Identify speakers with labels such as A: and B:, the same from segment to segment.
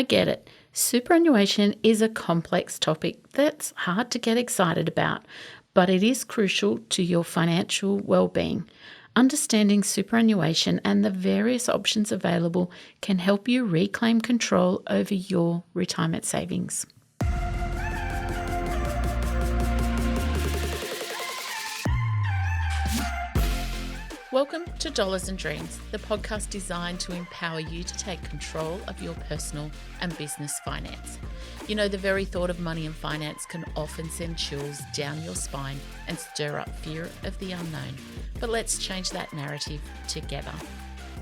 A: I get it. Superannuation is a complex topic that's hard to get excited about, but it is crucial to your financial well-being. Understanding superannuation and the various options available can help you reclaim control over your retirement savings. Welcome to Dollars and Dreams, the podcast designed to empower you to take control of your personal and business finance. You know, the very thought of money and finance can often send chills down your spine and stir up fear of the unknown. But let's change that narrative together.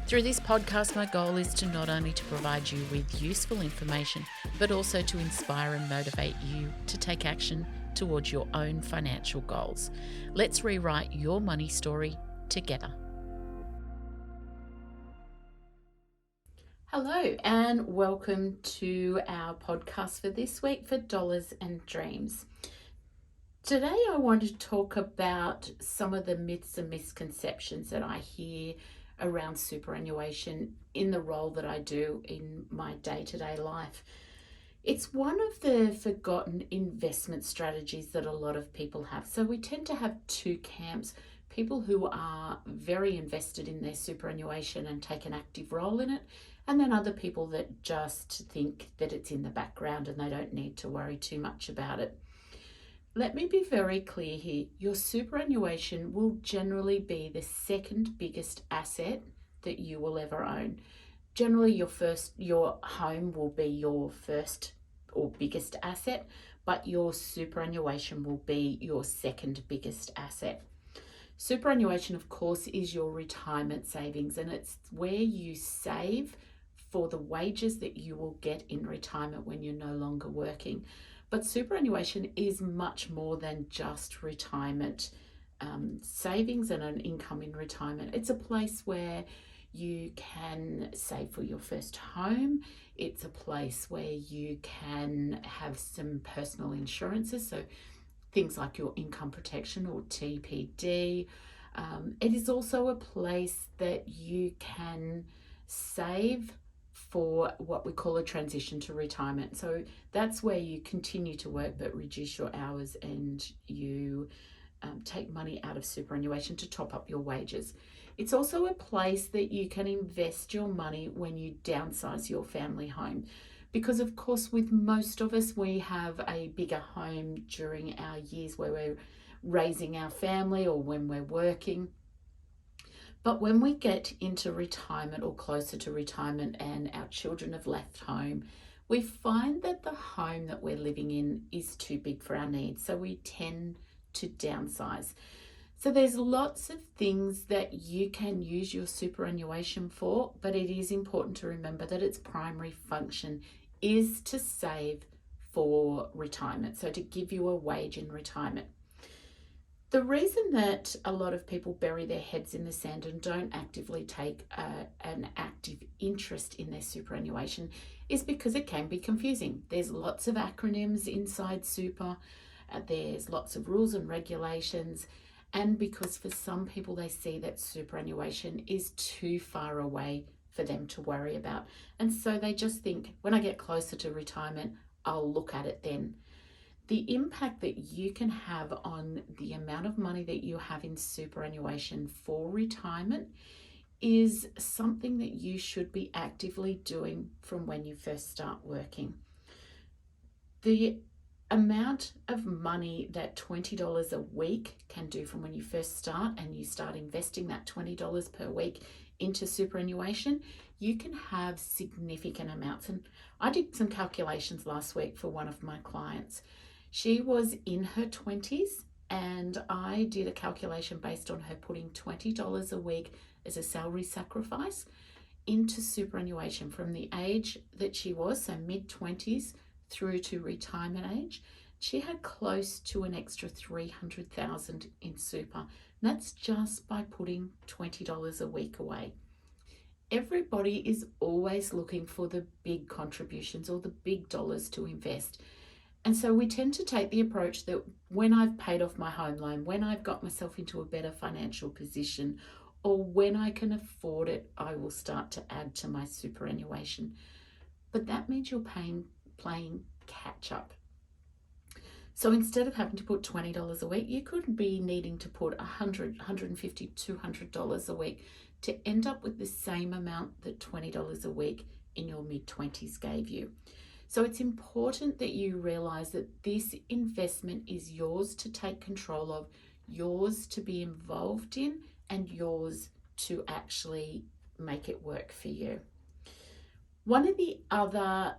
A: Through this podcast, my goal is to not only to provide you with useful information, but also to inspire and motivate you to take action towards your own financial goals. Let's rewrite your money story together. Hello and welcome to our podcast for this week for Dollars and Dreams. Today I want to talk about some of the myths and misconceptions that I hear around superannuation in the role that I do in my day-to-day life. It's one of the forgotten investment strategies that a lot of people have. So we tend to have two camps. People who are very invested in their superannuation and take an active role in it, and then other people that just think that it's in the background and they don't need to worry too much about it. Let me be very clear here. Your superannuation will generally be the second biggest asset that you will ever own. Generally, your home will be your first or biggest asset, but your superannuation will be your second biggest asset. Superannuation, of course, is your retirement savings, and it's where you save for the wages that you will get in retirement when you're no longer working. But superannuation is much more than just retirement savings and an income in retirement. It's a place where you can save for your first home. It's a place where you can have some personal insurances, so things like your income protection or TPD. It is also a place that you can save for what we call a transition to retirement. So that's where you continue to work but reduce your hours, and you take money out of superannuation to top up your wages. It's also a place that you can invest your money when you downsize your family home. Because of course, with most of us, we have a bigger home during our years where we're raising our family or when we're working. But when we get into retirement or closer to retirement and our children have left home, we find that the home that we're living in is too big for our needs. So we tend to downsize. So there's lots of things that you can use your superannuation for, but it is important to remember that its primary function is to save for retirement, so to give you a wage in retirement. The reason that a lot of people bury their heads in the sand and don't actively take an active interest in their superannuation is because it can be confusing. There's lots of acronyms inside super, there's lots of rules and regulations, and because for some people they see that superannuation is too far away for them to worry about. And so they just think, when I get closer to retirement, I'll look at it then. The impact that you can have on the amount of money that you have in superannuation for retirement is something that you should be actively doing from when you first start working. The amount of money that $20 a week can do from when you first start and you start investing that $20 per week into superannuation, you can have significant amounts. And I did some calculations last week for one of my clients. She was in her 20s, and I did a calculation based on her putting $20 a week as a salary sacrifice into superannuation from the age that she was, so mid-20s, through to retirement age. She had close to an extra $300,000 in super. And that's just by putting $20 a week away. Everybody is always looking for the big contributions or the big dollars to invest. And so we tend to take the approach that when I've paid off my home loan, when I've got myself into a better financial position, or when I can afford it, I will start to add to my superannuation. but that means you're playing catch up. So instead of having to put $20 a week, you could be needing to put $100, $150, $200 a week to end up with the same amount that $20 a week in your mid-20s gave you. So it's important that you realize that this investment is yours to take control of, yours to be involved in, and yours to actually make it work for you. One of the other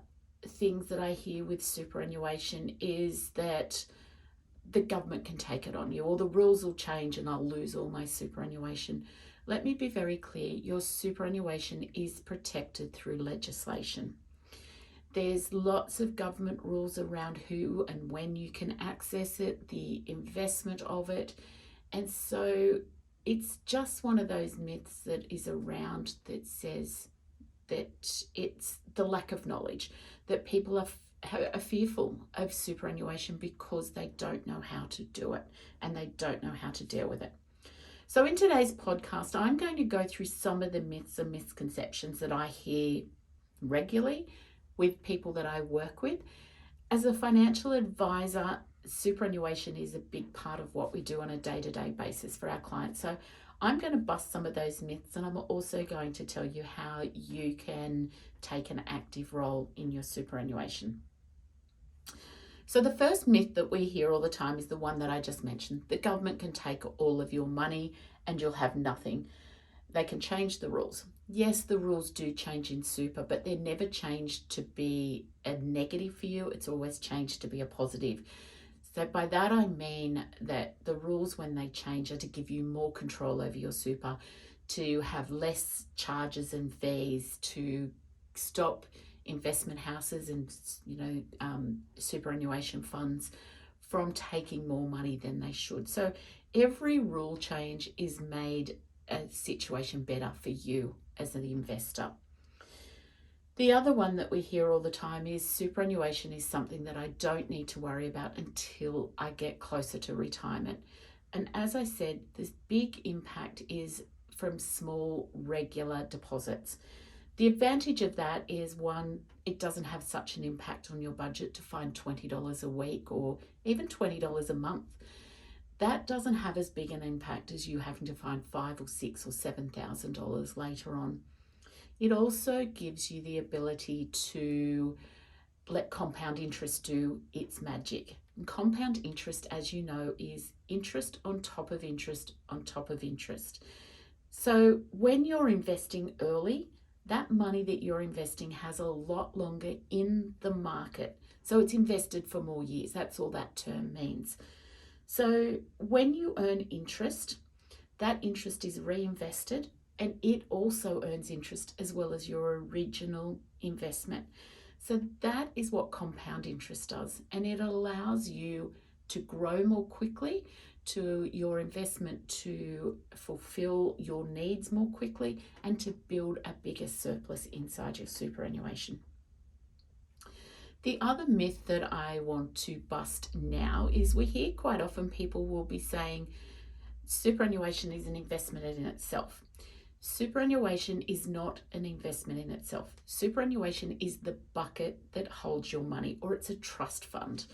A: things that I hear with superannuation is that the government can take it on you, or the rules will change and I'll lose all my superannuation. Let me be very clear, your superannuation is protected through legislation. There's lots of government rules around who and when you can access it, the investment of it. And so it's just one of those myths that is around that says that it's the lack of knowledge, that people are fearful of superannuation because they don't know how to do it and they don't know how to deal with it. So in today's podcast, I'm going to go through some of the myths and misconceptions that I hear regularly with people that I work with. As a financial advisor, superannuation is a big part of what we do on a day-to-day basis for our clients. So I'm going to bust some of those myths, and I'm also going to tell you how you can take an active role in your superannuation. So the first myth that we hear all the time is the one that I just mentioned. The government can take all of your money and you'll have nothing. They can change the rules. Yes, the rules do change in super, but they're never changed to be a negative for you. It's always changed to be a positive. So by that I mean that the rules when they change are to give you more control over your super, to have less charges and fees, to stop investment houses and superannuation funds from taking more money than they should. So every rule change is made a situation better for you as an investor. The other one that we hear all the time is superannuation is something that I don't need to worry about until I get closer to retirement. And as I said, this big impact is from small regular deposits. The advantage of that is, one, it doesn't have such an impact on your budget to find $20 a week or even $20 a month. That doesn't have as big an impact as you having to find $5,000 or $6,000 or $7,000 later on. It also gives you the ability to let compound interest do its magic. And compound interest, as you know, is interest on top of interest on top of interest. So when you're investing early, that money that you're investing has a lot longer in the market. So it's invested for more years. That's all that term means. So when you earn interest, that interest is reinvested and it also earns interest as well as your original investment. So that is what compound interest does, and it allows you to grow more quickly, to your investment to fulfill your needs more quickly, and to build a bigger surplus inside your superannuation. The other myth that I want to bust now is we hear quite often people will be saying superannuation is an investment in itself. Superannuation is not an investment in itself. Superannuation is the bucket that holds your money, or it's a trust fund.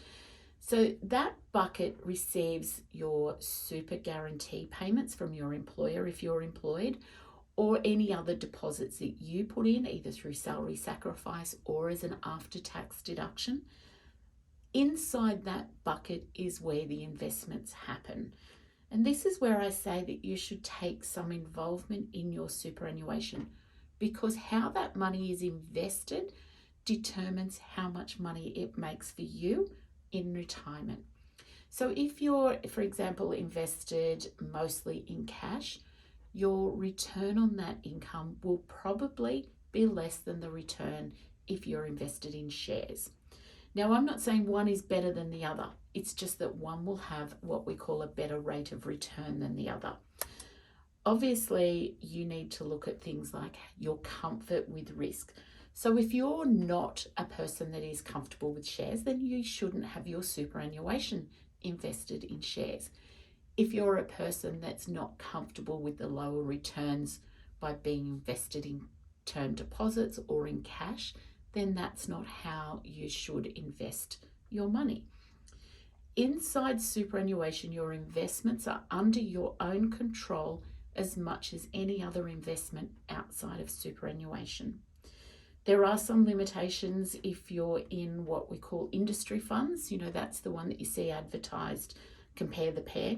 A: So that bucket receives your super guarantee payments from your employer if you're employed, or any other deposits that you put in, either through salary sacrifice or as an after-tax deduction. Inside that bucket is where the investments happen. And this is where I say that you should take some involvement in your superannuation, because how that money is invested determines how much money it makes for you in retirement. So if you're, for example, invested mostly in cash, your return on that income will probably be less than the return if you're invested in shares. Now, I'm not saying one is better than the other. It's just that one will have what we call a better rate of return than the other. Obviously, you need to look at things like your comfort with risk. So if you're not a person that is comfortable with shares, then you shouldn't have your superannuation invested in shares. If you're a person that's not comfortable with the lower returns by being invested in term deposits or in cash, then that's not how you should invest your money. Inside superannuation, your investments are under your own control as much as any other investment outside of superannuation. There are some limitations if you're in what we call industry funds. That's the one that you see advertised, compare the pair.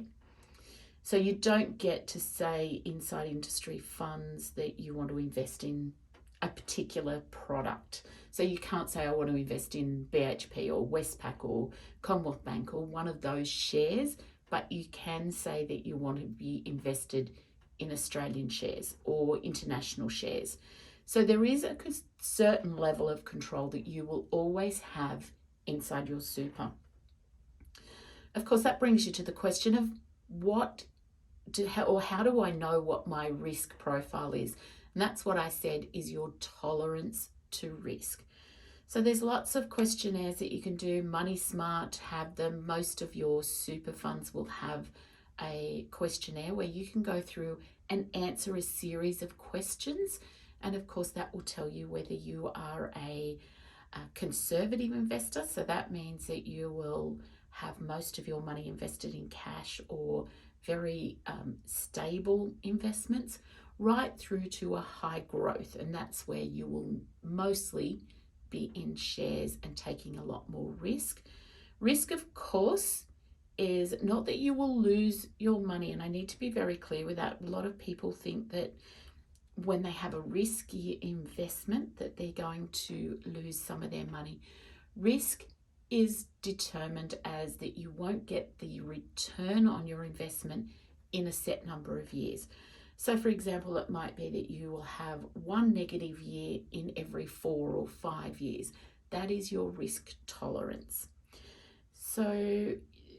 A: So you don't get to say inside industry funds that you want to invest in a particular product. So you can't say, I want to invest in BHP or Westpac or Commonwealth Bank or one of those shares, but you can say that you want to be invested in Australian shares or international shares. So there is a certain level of control that you will always have inside your super. Of course, that brings you to the question of how do I know what my risk profile is? And that's what I said is your tolerance to risk. So there's lots of questionnaires that you can do. Money Smart have them. Most of your super funds will have a questionnaire where you can go through and answer a series of questions. And of course, that will tell you whether you are a conservative investor. So that means that you will have most of your money invested in cash or very stable investments, right through to a high growth. And that's where you will mostly be in shares and taking a lot more risk. Risk, of course, is not that you will lose your money. And I need to be very clear with that. A lot of people think that when they have a risky investment that they're going to lose some of their money. Risk is determined as that you won't get the return on your investment in a set number of years. So for example, it might be that you will have one negative year in every 4 or 5 years. That is your risk tolerance. So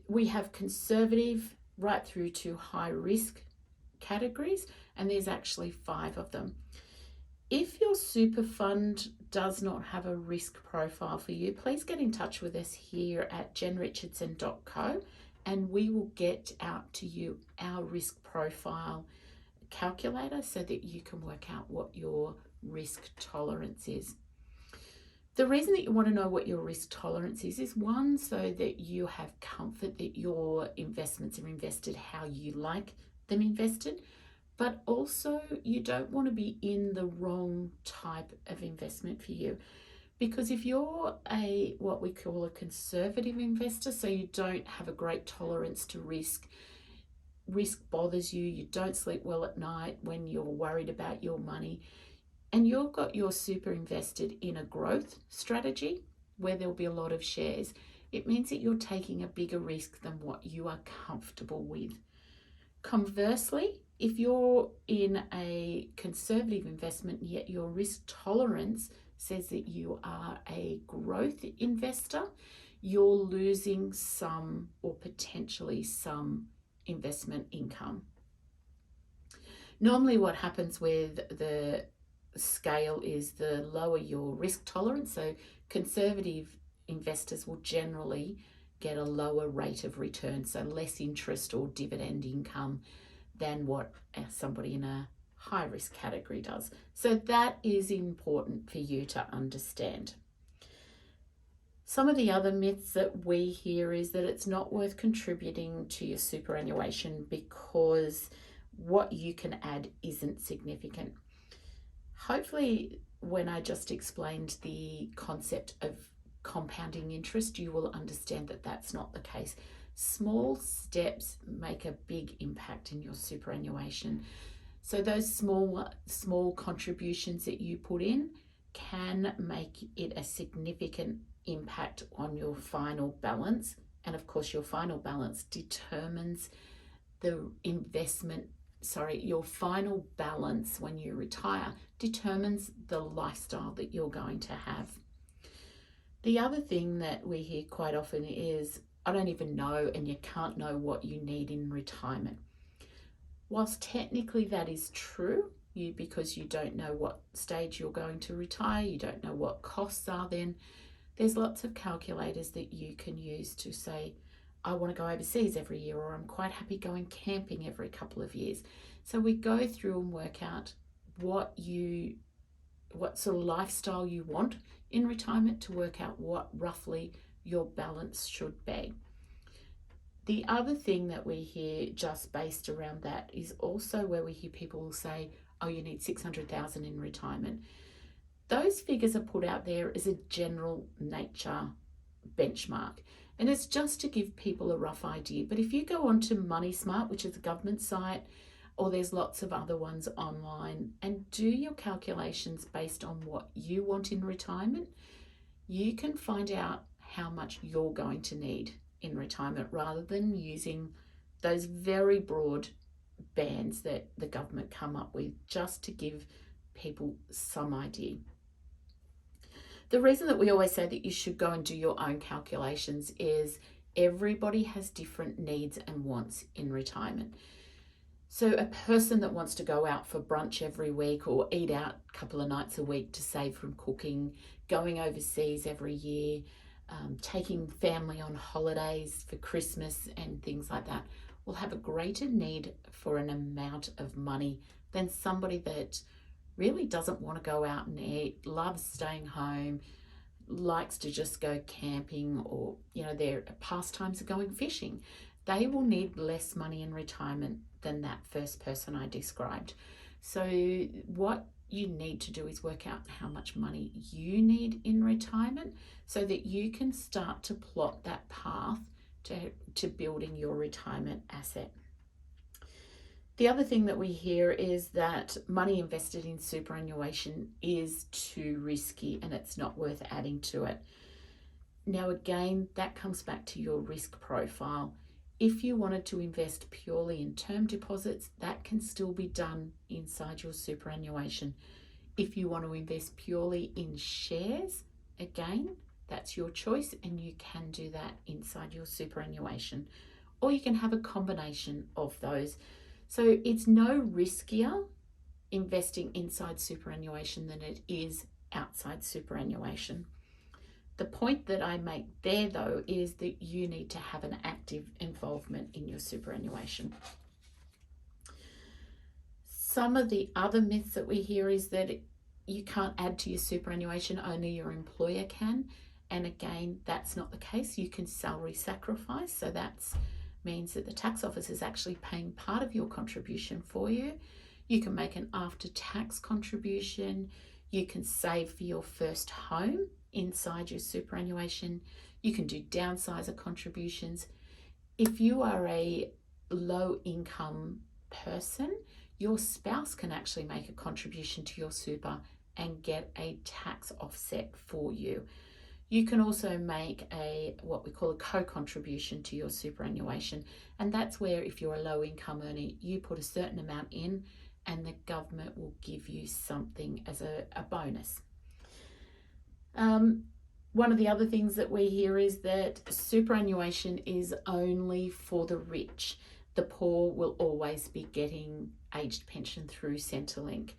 A: we have conservative right through to high risk categories, and there's actually 5 of them. If your super fund does not have a risk profile for you, please get in touch with us here at jenrichardson.co and we will get out to you our risk profile calculator so that you can work out what your risk tolerance is. The reason that you want to know what your risk tolerance is one, so that you have comfort that your investments are invested how you like them invested, but also you don't want to be in the wrong type of investment for you. Because if you're what we call a conservative investor, so you don't have a great tolerance to risk bothers you, you don't sleep well at night when you're worried about your money, and you've got your super invested in a growth strategy where there'll be a lot of shares, it means that you're taking a bigger risk than what you are comfortable with. Conversely, if you're in a conservative investment, yet your risk tolerance says that you are a growth investor, you're losing some or potentially some investment income. Normally what happens with the scale is the lower your risk tolerance, so conservative investors will generally get a lower rate of return, so less interest or dividend income than what somebody in a high risk category does. So that is important for you to understand. Some of the other myths that we hear is that it's not worth contributing to your superannuation because what you can add isn't significant. Hopefully, when I just explained the concept of compounding interest, you will understand that that's not the case. Small steps make a big impact in your superannuation. So those small contributions that you put in can make it a significant impact on your final balance. And of course, your final balance determines your final balance when you retire determines the lifestyle that you're going to have. The other thing that we hear quite often is, I don't even know, and you can't know what you need in retirement. Whilst technically that is true, because you don't know what stage you're going to retire, you don't know what costs are then, there's lots of calculators that you can use to say, I want to go overseas every year, or I'm quite happy going camping every couple of years. So we go through and work out what sort of lifestyle you want. in retirement to work out what roughly your balance should be. The other thing that we hear just based around that is also where we hear people say, oh, you need 600,000 in retirement. Those figures are put out there as a general nature benchmark. And it's just to give people a rough idea. But if you go on to Money Smart, which is a government site, or there's lots of other ones online, and do your calculations based on what you want in retirement, you can find out how much you're going to need in retirement rather than using those very broad bands that the government come up with just to give people some idea. The reason that we always say that you should go and do your own calculations is everybody has different needs and wants in retirement. So a person that wants to go out for brunch every week or eat out a couple of nights a week to save from cooking, going overseas every year, taking family on holidays for Christmas and things like that, will have a greater need for an amount of money than somebody that really doesn't want to go out and eat, loves staying home, likes to just go camping, or their pastimes are going fishing. They will need less money in retirement than that first person I described. So what you need to do is work out how much money you need in retirement so that you can start to plot that path to building your retirement asset. The other thing that we hear is that money invested in superannuation is too risky and it's not worth adding to it. Now, again, that comes back to your risk profile. If you wanted to invest purely in term deposits, that can still be done inside your superannuation. If you want to invest purely in shares, again, that's your choice and you can do that inside your superannuation. Or you can have a combination of those. So it's no riskier investing inside superannuation than it is outside superannuation. The point that I make there, though, is that you need to have an active involvement in your superannuation. Some of the other myths that we hear is that you can't add to your superannuation, only your employer can. And again, that's not the case. You can salary sacrifice. So that means that the tax office is actually paying part of your contribution for you. You can make an after-tax contribution. You can save for your first home inside your superannuation. You can do downsizer contributions. If you are a low income person, your spouse can actually make a contribution to your super and get a tax offset for you. You can also make what we call a co-contribution to your superannuation, and that's where if you're a low income earner, you put a certain amount in and the government will give you something as a bonus. One of the other things that we hear is that superannuation is only for the rich. The poor will always be getting aged pension through Centrelink.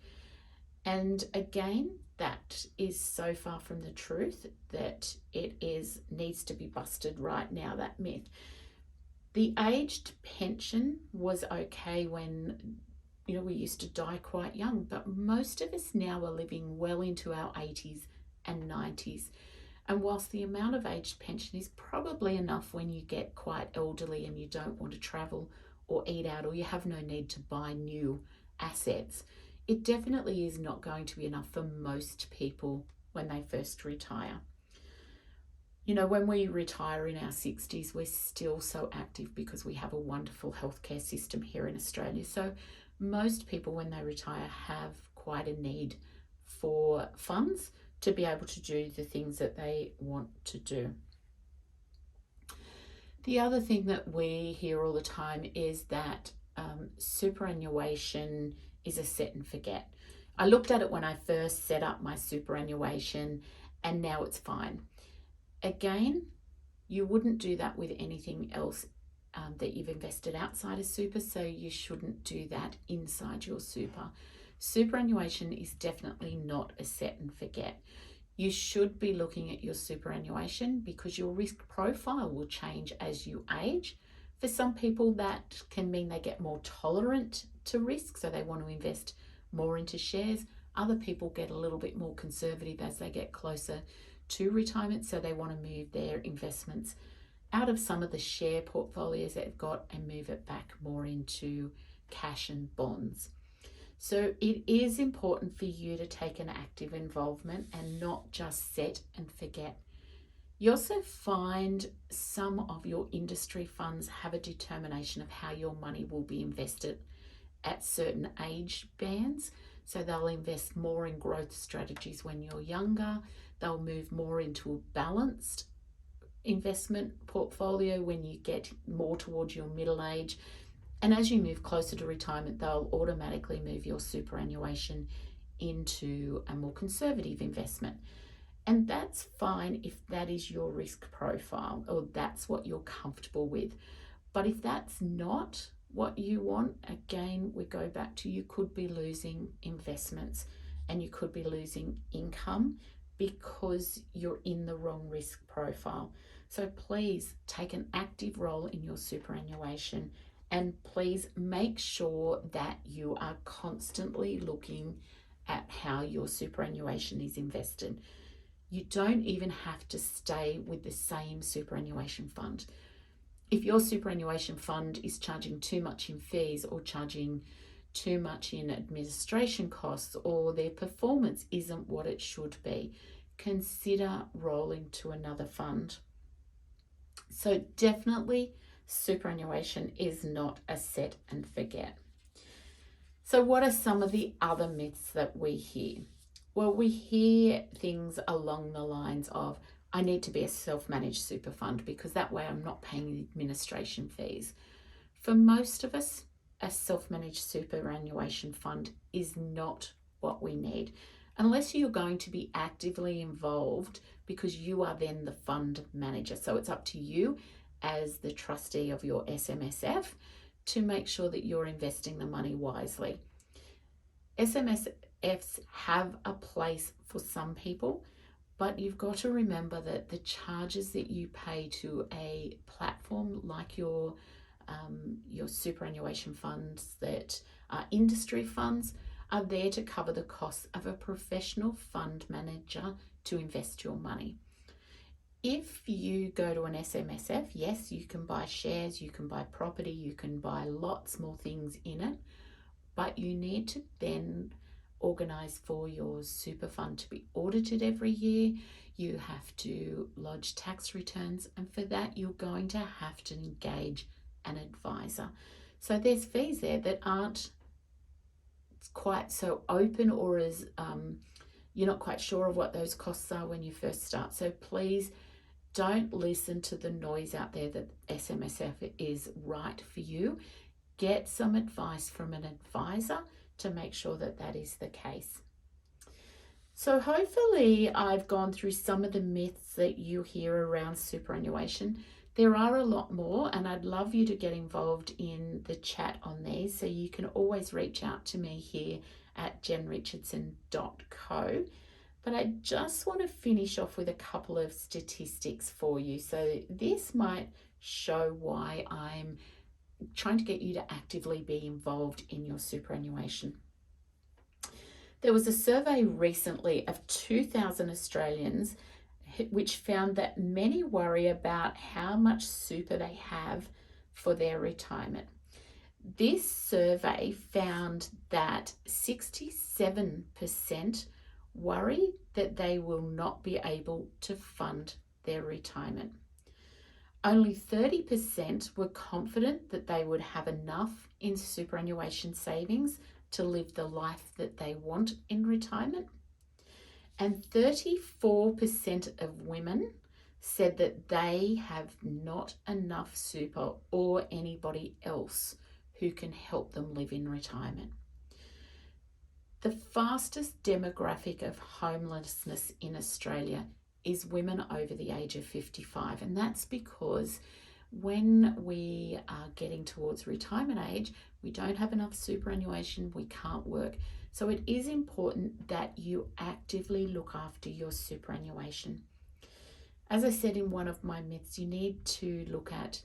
A: And again, that is so far from the truth that needs to be busted right now, that myth. The aged pension was okay when we used to die quite young, but most of us now are living well into our 80s and 90s. And whilst the amount of aged pension is probably enough when you get quite elderly and you don't want to travel or eat out or you have no need to buy new assets, it definitely is not going to be enough for most people when they first retire. When we retire in our 60s, we're still so active because we have a wonderful healthcare system here in Australia. So most people, when they retire, have quite a need for funds to be able to do the things that they want to do. The other thing that we hear all the time is that superannuation is a set and forget. I looked at it when I first set up my superannuation and now it's fine. Again, you wouldn't do that with anything else that you've invested outside of super, so you shouldn't do that inside your super. Superannuation is definitely not a set and forget. You should be looking at your superannuation because your risk profile will change as you age. For some people, that can mean they get more tolerant to risk, so they want to invest more into shares. Other people get a little bit more conservative as they get closer to retirement, so they want to move their investments out of some of the share portfolios they've got and move it back more into cash and bonds. So it is important for you to take an active involvement and not just set and forget. You also find some of your industry funds have a determination of how your money will be invested at certain age bands. So they'll invest more in growth strategies when you're younger. They'll move more into a balanced investment portfolio when you get more towards your middle age. And as you move closer to retirement, they'll automatically move your superannuation into a more conservative investment. And that's fine if that is your risk profile or that's what you're comfortable with. But if that's not what you want, again, we go back to you could be losing investments and you could be losing income because you're in the wrong risk profile. So please take an active role in your superannuation, and please make sure that you are constantly looking at how your superannuation is invested. You don't even have to stay with the same superannuation fund. If your superannuation fund is charging too much in fees or charging too much in administration costs, or their performance isn't what it should be, consider rolling to another fund. So definitely superannuation is not a set and forget. So what are some of the other myths that we hear? Well, we hear things along the lines of, I need to be a self-managed super fund because that way I'm not paying the administration fees. For most of us, a self-managed superannuation fund is not what we need, unless you're going to be actively involved because you are then the fund manager. So it's up to you as the trustee of your SMSF to make sure that you're investing the money wisely. SMSFs have a place for some people, but you've got to remember that the charges that you pay to a platform like your superannuation funds that are industry funds are there to cover the costs of a professional fund manager to invest your money. If you go to an SMSF, yes, you can buy shares, you can buy property, you can buy lots more things in it, but you need to then organise for your super fund to be audited every year. You have to lodge tax returns, and for that you're going to have to engage an advisor. So there's fees there that aren't quite so open, or as you're not quite sure of what those costs are when you first start. So please don't listen to the noise out there that SMSF is right for you. Get some advice from an advisor to make sure that that is the case. So hopefully I've gone through some of the myths that you hear around superannuation. There are a lot more, and I'd love you to get involved in the chat on these. So you can always reach out to me here at jenrichardson.co. But I just want to finish off with a couple of statistics for you. So this might show why I'm trying to get you to actively be involved in your superannuation. There was a survey recently of 2,000 Australians which found that many worry about how much super they have for their retirement. This survey found that 67% worry that they will not be able to fund their retirement. Only 30% were confident that they would have enough in superannuation savings to live the life that they want in retirement. And 34% of women said that they have not enough super or anybody else who can help them live in retirement. The fastest demographic of homelessness in Australia is women over the age of 55, and that's because when we are getting towards retirement age, we don't have enough superannuation, we can't work. So it is important that you actively look after your superannuation. As I said in one of my myths, you need to look at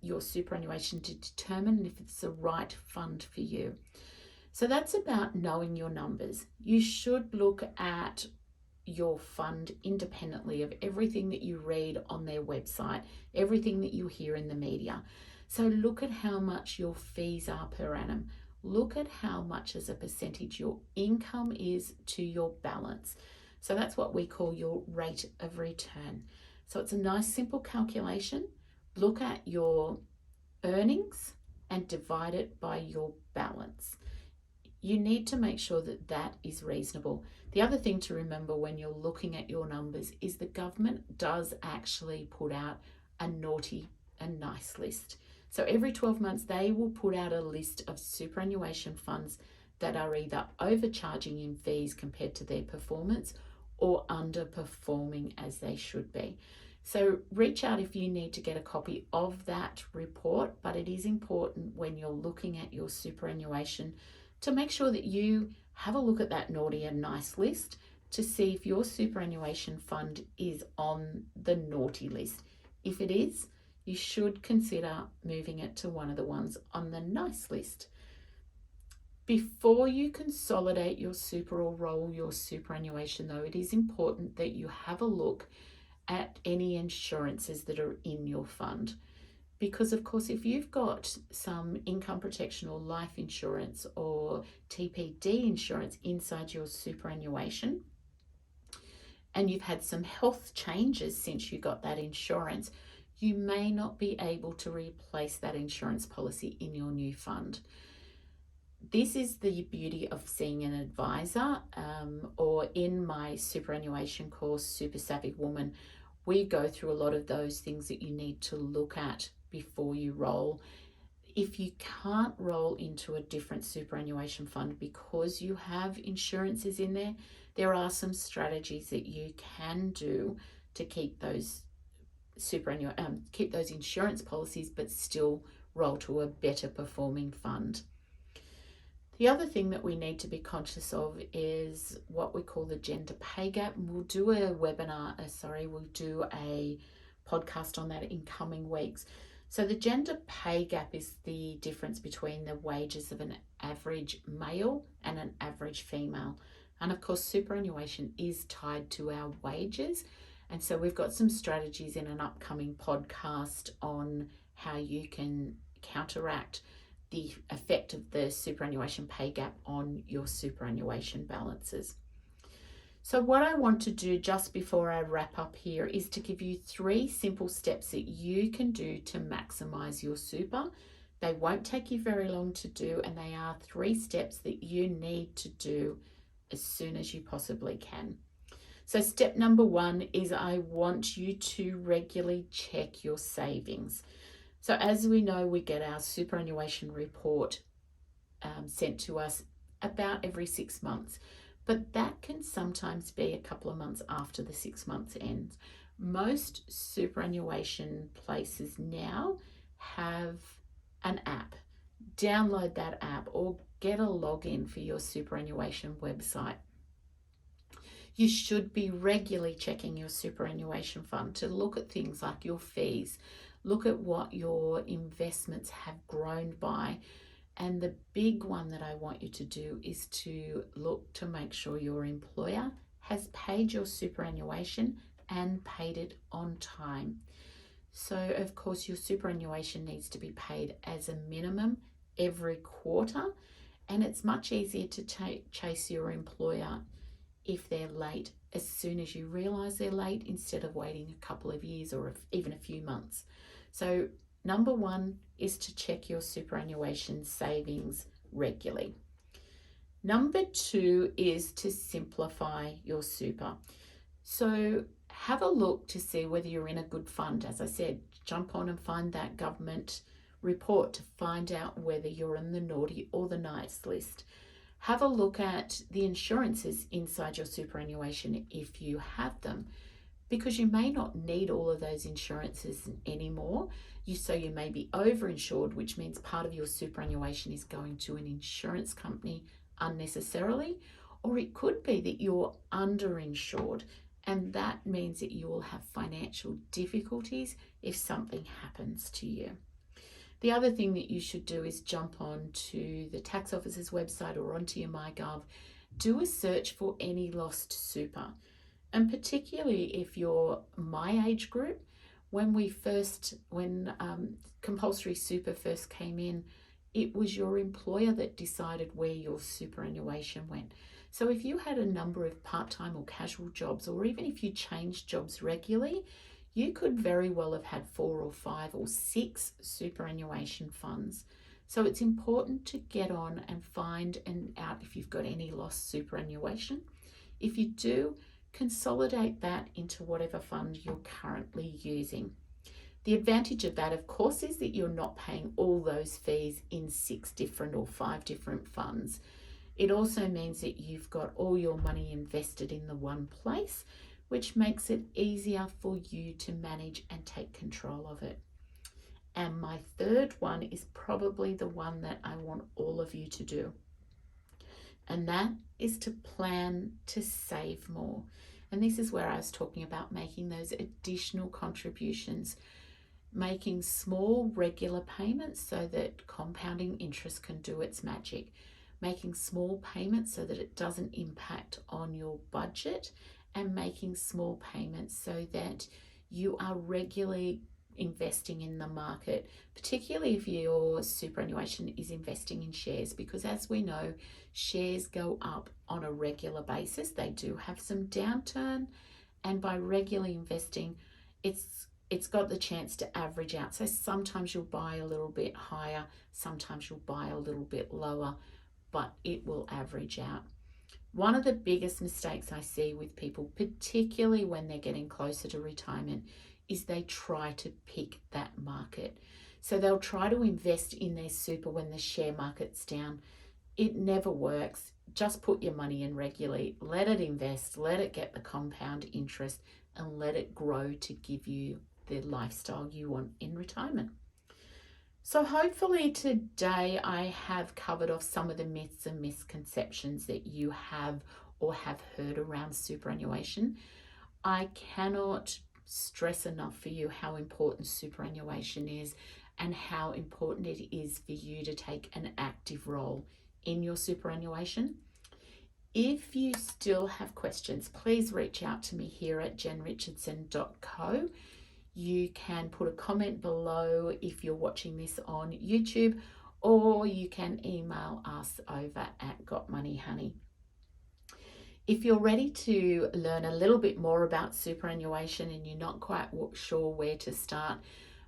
A: your superannuation to determine if it's the right fund for you. So that's about knowing your numbers. You should look at your fund independently of everything that you read on their website, everything that you hear in the media. So look at how much your fees are per annum. Look at how much as a percentage your income is to your balance. So that's what we call your rate of return. So it's a nice simple calculation. Look at your earnings and divide it by your balance. You need to make sure that that is reasonable. The other thing to remember when you're looking at your numbers is the government does actually put out a naughty and nice list. So every 12 months, they will put out a list of superannuation funds that are either overcharging in fees compared to their performance or underperforming as they should be. So reach out if you need to get a copy of that report, but it is important when you're looking at your superannuation to make sure that you have a look at that naughty and nice list to see if your superannuation fund is on the naughty list. If it is, you should consider moving it to one of the ones on the nice list. Before you consolidate your super or roll your superannuation, though, it is important that you have a look at any insurances that are in your fund. Because, of course, if you've got some income protection or life insurance or TPD insurance inside your superannuation, and you've had some health changes since you got that insurance, you may not be able to replace that insurance policy in your new fund. This is the beauty of seeing an advisor, or in my superannuation course, Super Savvy Woman, we go through a lot of those things that you need to look at before you roll. If you can't roll into a different superannuation fund because you have insurances in there, there are some strategies that you can do to keep those keep those insurance policies, but still roll to a better performing fund. The other thing that we need to be conscious of is what we call the gender pay gap. We'll do a podcast on that in coming weeks. So the gender pay gap is the difference between the wages of an average male and an average female. And of course, superannuation is tied to our wages. And so we've got some strategies in an upcoming podcast on how you can counteract the effect of the superannuation pay gap on your superannuation balances. So what I want to do just before I wrap up here is to give you 3 simple steps that you can do to maximize your super. They won't take you very long to do, and they are 3 steps that you need to do as soon as you possibly can. So step number 1 is I want you to regularly check your savings. So as we know, we get our superannuation report sent to us about every 6 months, but that can sometimes be a couple of months after the 6 months ends. Most superannuation places now have an app. Download that app or get a login for your superannuation website. You should be regularly checking your superannuation fund to look at things like your fees. Look at what your investments have grown by. And the big one that I want you to do is to look to make sure your employer has paid your superannuation and paid it on time. So, of course, your superannuation needs to be paid as a minimum every quarter. And it's much easier to chase your employer if they're late as soon as you realise they're late instead of waiting a couple of years or even a few months. So number 1 is to check your superannuation savings regularly. Number 2 is to simplify your super. So have a look to see whether you're in a good fund. As I said, jump on and find that government report to find out whether you're on the naughty or the nice list. Have a look at the insurances inside your superannuation if you have them, because you may not need all of those insurances anymore. So you may be overinsured, which means part of your superannuation is going to an insurance company unnecessarily, or it could be that you're underinsured, and that means that you will have financial difficulties if something happens to you. The other thing that you should do is jump on to the tax office's website or onto your MyGov. Do a search for any lost super. And particularly if you're my age group, when compulsory super first came in, it was your employer that decided where your superannuation went. So if you had a number of part-time or casual jobs, or even if you changed jobs regularly, you could very well have had 4 or 5 or 6 superannuation funds. So it's important to get on and find out if you've got any lost superannuation. If you do, consolidate that into whatever fund you're currently using. The advantage of that, of course, is that you're not paying all those fees in 6 different or 5 different funds. It also means that you've got all your money invested in the one place, which makes it easier for you to manage and take control of it. And my third one is probably the one that I want all of you to do. And that is to plan to save more. And this is where I was talking about making those additional contributions, making small regular payments so that compounding interest can do its magic, making small payments so that it doesn't impact on your budget, and making small payments so that you are regularly investing in the market, particularly if your superannuation is investing in shares, because as we know, shares go up on a regular basis. They do have some downturn, and by regularly investing, it's got the chance to average out. So sometimes you'll buy a little bit higher, sometimes you'll buy a little bit lower, but it will average out. One of the biggest mistakes I see with people, particularly when they're getting closer to retirement, is they try to pick that market. So they'll try to invest in their super when the share market's down. It never works. Just put your money in regularly, let it invest, let it get the compound interest, and let it grow to give you the lifestyle you want in retirement. So hopefully today I have covered off some of the myths and misconceptions that you have or have heard around superannuation. I cannot stress enough for you how important superannuation is and how important it is for you to take an active role in your superannuation. If you still have questions, please reach out to me here at jenrichardson.co. You can put a comment below if you're watching this on YouTube, or you can email us over at gotmoneyhoney. If you're ready to learn a little bit more about superannuation and you're not quite sure where to start,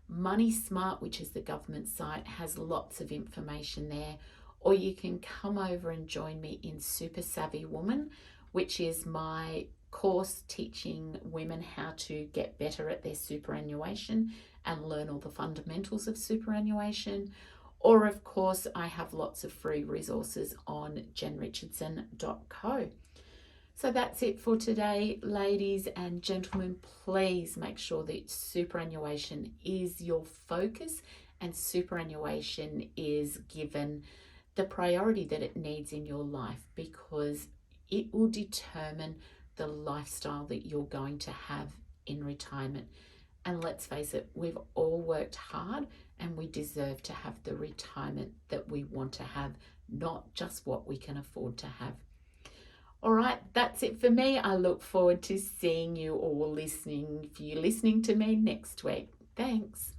A: Money Smart, which is the government site, has lots of information there. Or you can come over and join me in Super Savvy Woman, which is my course teaching women how to get better at their superannuation and learn all the fundamentals of superannuation. Or of course, I have lots of free resources on jenrichardson.co. So that's it for today, ladies and gentlemen. Please make sure that superannuation is your focus and superannuation is given the priority that it needs in your life, because it will determine the lifestyle that you're going to have in retirement. And let's face it, we've all worked hard and we deserve to have the retirement that we want to have, not just what we can afford to have. All right, that's it for me. I look forward to seeing you or listening to me next week. Thanks.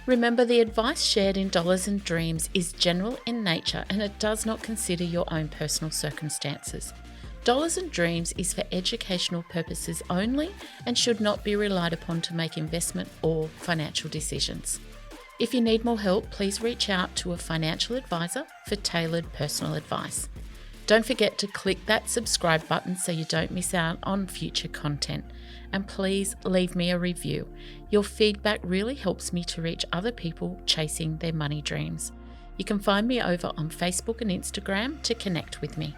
A: Remember, the advice shared in Dollars and Dreams is general in nature and it does not consider your own personal circumstances. Dollars and Dreams is for educational purposes only and should not be relied upon to make investment or financial decisions. If you need more help, please reach out to a financial advisor for tailored personal advice. Don't forget to click that subscribe button so you don't miss out on future content. And please leave me a review. Your feedback really helps me to reach other people chasing their money dreams. You can find me over on Facebook and Instagram to connect with me.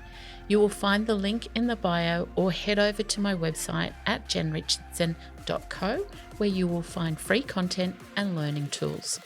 A: You will find the link in the bio or head over to my website at jenrichardson.co where you will find free content and learning tools.